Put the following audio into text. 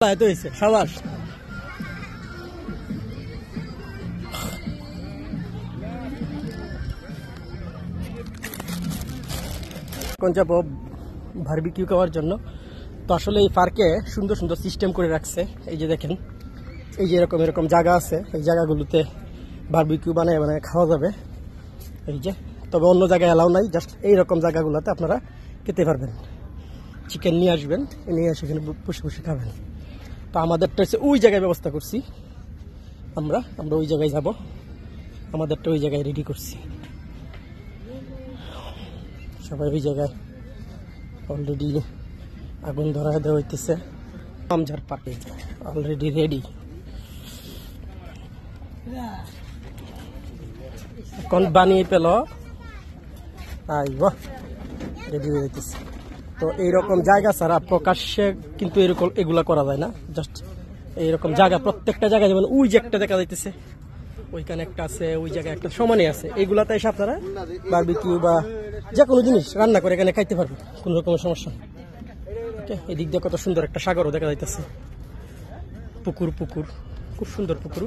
তো হয়েছে সাবাস। এখন যাবো বারবিকিউ খাওয়ার জন্য। তো আসলে এই পার্কে সুন্দর সুন্দর সিস্টেম করে রাখছে। এই যে দেখেন, এই যে এরকম এরকম জায়গা আছে, এই জায়গাগুলোতে বারবিকিউ বানায় বানায় খাওয়া যাবে। এই যে, তবে অন্য জায়গায় অ্যালাউ নাই, জাস্ট এইরকম জায়গাগুলোতে আপনারা খেতে পারবেন। চিকেন নিয়ে আসবেন, নিয়ে এসে এখানে বসে বসে খাবেন। তো আমাদেরটা হচ্ছে ওই জায়গায় ব্যবস্থা করছি, আমরা ওই জায়গায় যাব, আমাদেরটা ওই জায়গায় রেডি করছি। সবাই ওই জায়গায় অলরেডি আগুন ধরা দেওয়া হইতেছে। আমজার পার্টি অলরেডি রেডি। এখন বানিয়ে পেল, রেডি হয়ে যেতেছে। তো এইরকম জায়গা ছাড়া প্রকাশ্যে কিন্তু এরকম এগুলা করা যায় না। জাস্ট এইরকম জায়গা, প্রত্যেকটা জায়গায়, যেমন ওই যে একটা দেখা যাইতেছে, ওইখানে একটা আছে, ওই জায়গায় একটা সমানে আছে, এগুলাতে এসে আপনারা বারবিকিউ বা যে কোনো জিনিস রান্না করে এখানে খাইতে পারবেন, কোনো রকমের সমস্যা নেই। এদিক দিয়ে কত সুন্দর একটা সাগরও দেখা যাইতেছে, পুকুর খুব সুন্দর পুকুর।